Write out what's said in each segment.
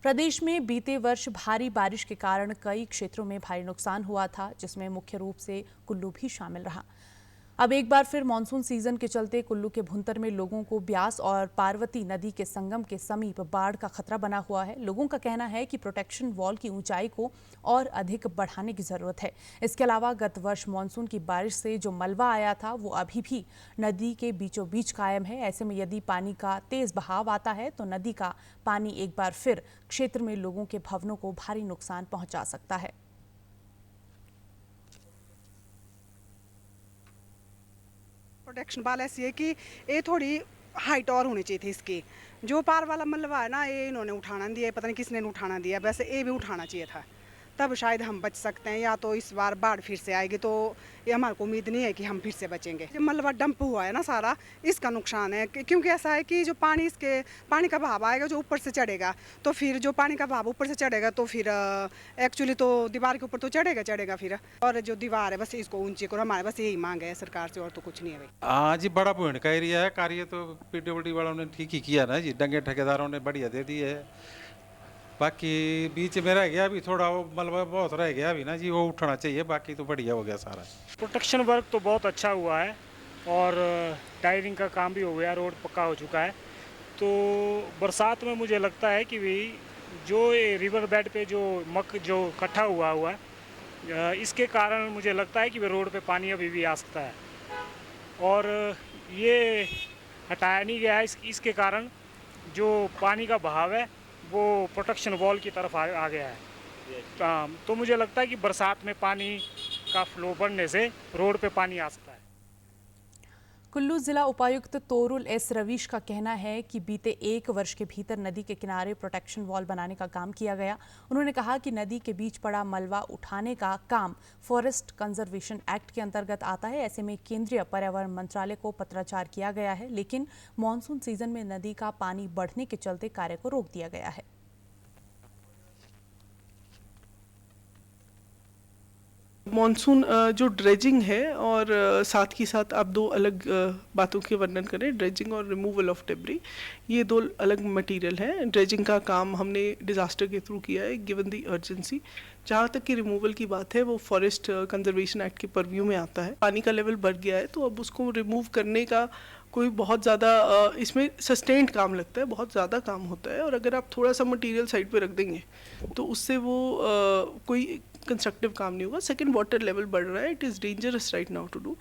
प्रदेश में बीते वर्ष भारी बारिश के कारण कई क्षेत्रों में भारी नुकसान हुआ था, जिसमें मुख्य रूप से कुल्लू भी शामिल रहा। अब एक बार फिर मानसून सीजन के चलते कुल्लू के भुंतर में लोगों को ब्यास और पार्वती नदी के संगम के समीप बाढ़ का खतरा बना हुआ है। लोगों का कहना है कि प्रोटेक्शन वॉल की ऊंचाई को और अधिक बढ़ाने की जरूरत है। इसके अलावा गत वर्ष मानसून की बारिश से जो मलबा आया था वो अभी भी नदी के बीचों बीच कायम है। ऐसे में यदि पानी का तेज बहाव आता है तो नदी का पानी एक बार फिर क्षेत्र में लोगों के भवनों को भारी नुकसान पहुंचा सकता है। प्रोटेक्शन वाल ऐसी है कि ये थोड़ी हाइट और होनी चाहिए थी इसकी। जो पार वाला मलबा है ना, ये इन्होंने उठाना नहीं दिया, पता नहीं किसने उठाना दिया। वैसे ये भी उठाना चाहिए था, तब शायद हम बच सकते हैं। या तो इस बार बाढ़ फिर से आएगी तो ये हमारे को उम्मीद नहीं है कि हम फिर से बचेंगे। जो मलबा डंप हुआ है ना सारा, इसका नुकसान है क्योंकि ऐसा है कि जो पानी का बहाव आएगा जो ऊपर से चढ़ेगा, तो फिर जो पानी का बहाव ऊपर से चढ़ेगा तो फिर एक्चुअली तो दीवार के ऊपर तो चढ़ेगा फिर। और जो दीवार है बस इसको ऊंची करो, हमारे बस यही मांग है सरकार से, और तो कुछ नहीं है भाई। हाँ जी, बड़ा भूण का एरिया है। कार्य तो पीडब्ल्यूडी वालों ने ठीक ही किया ना जी, डंगे ठेकेदारों ने बढ़िया दे दिए है। बाकी बीच में रह गया अभी थोड़ा, वो मलबा बहुत रह गया अभी ना जी, वो उठना चाहिए। बाकी तो बढ़िया हो गया सारा। प्रोटेक्शन वर्क तो बहुत अच्छा हुआ है और टायरिंग का काम भी हो गया, रोड पक्का हो चुका है। तो बरसात में मुझे लगता है कि भी जो रिवर बेड पे जो इकट्ठा हुआ है, इसके कारण मुझे लगता है कि वे रोड पे पानी अभी भी आ सकता है और ये हटाया नहीं गया है। इसके कारण जो पानी का बहाव है वो प्रोटेक्शन वॉल की तरफ आ गया है। तो मुझे लगता है कि बरसात में पानी का फ्लो बढ़ने से रोड पे पानी आ सकता है। कुल्लू जिला उपायुक्त तोरुल एस रवीश का कहना है कि बीते एक वर्ष के भीतर नदी के किनारे प्रोटेक्शन वॉल बनाने का काम किया गया। उन्होंने कहा कि नदी के बीच पड़ा मलबा उठाने का काम फॉरेस्ट कंजर्वेशन एक्ट के अंतर्गत आता है। ऐसे में केंद्रीय पर्यावरण मंत्रालय को पत्राचार किया गया है, लेकिन मानसून सीजन में नदी का पानी बढ़ने के चलते कार्य को रोक दिया गया है। मॉनसून जो ड्रेजिंग है और साथ ही साथ आप दो अलग बातों के वर्णन करें, ड्रेजिंग और रिमूवल ऑफ डेब्री। ये दो अलग मटेरियल हैं। ड्रेजिंग का काम हमने डिज़ास्टर के थ्रू किया है गिवन दी अर्जेंसी। जहाँ तक कि रिमूवल की बात है वो फॉरेस्ट कंजर्वेशन एक्ट के परव्यू में आता है। पानी का लेवल बढ़ गया है तो अब उसको रिमूव करने का कोई बहुत ज़्यादा इसमें सस्टेन्ड काम लगता है, बहुत ज़्यादा काम होता है। और अगर आप थोड़ा सा मटेरियल साइड पे रख देंगे तो उससे वो कोई कंस्ट्रक्टिव काम नहीं होगा। सेकंड, वाटर लेवल बढ़ रहा है, it is dangerous right now to do.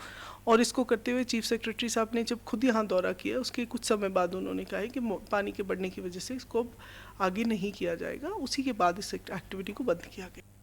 और इसको करते हुए चीफ सेक्रेटरी साहब ने जब खुद यहाँ दौरा किया उसके कुछ समय बाद उन्होंने कहा है कि पानी के बढ़ने की वजह से इसको अब आगे नहीं किया जाएगा। उसी के बाद इस एक्टिविटी को बंद किया गया।